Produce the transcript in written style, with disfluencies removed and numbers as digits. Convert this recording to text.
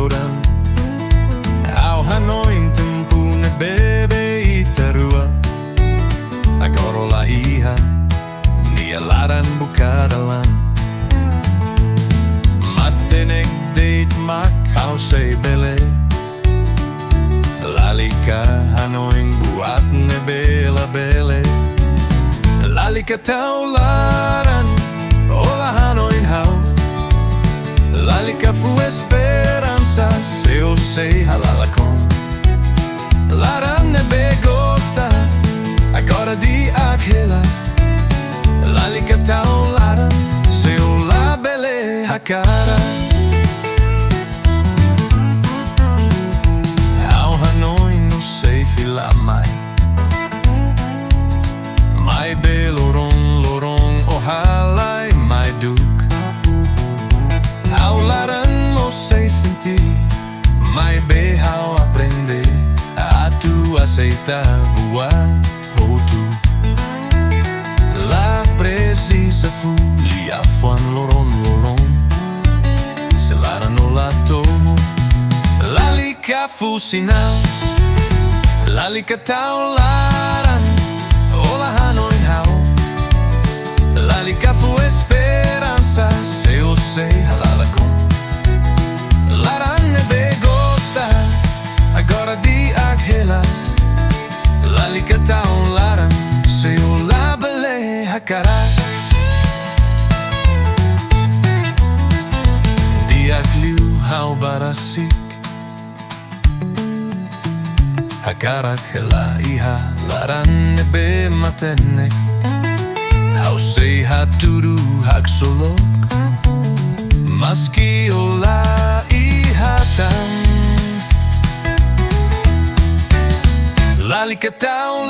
orang au hanoing tempu ne bebe iterua agorola iha nia laran buka dalam matenek date mak au say bele Lalika hanoing buat ne bela bele Lalika Tau Laran ola hanoing hau Lalika fu esperanza se eu sei halalacom Laran ne begosta agora di aquela Lalika Tau Laran se eu la bele a cara Au hanoi no sei fila mai Mai be lorong o halai mai duk Au laran mo sei sentir Mai be hau aprender A tu aceitar buat hotu La precisa fu Lia fuan lorong Se laran o lato Lalika fu sinal Lalika Tau Laran ola hanoin hau Lalika fu esperanza se eu sei halalacom Laran ne begosta agora di aquela Lalika Tau Laran se eu la bele hakara Diak liu hau barasik Hakarak hela iha laran ne be matenek Hau sei haturu hak solok Maski ola ihatan Lalika Tau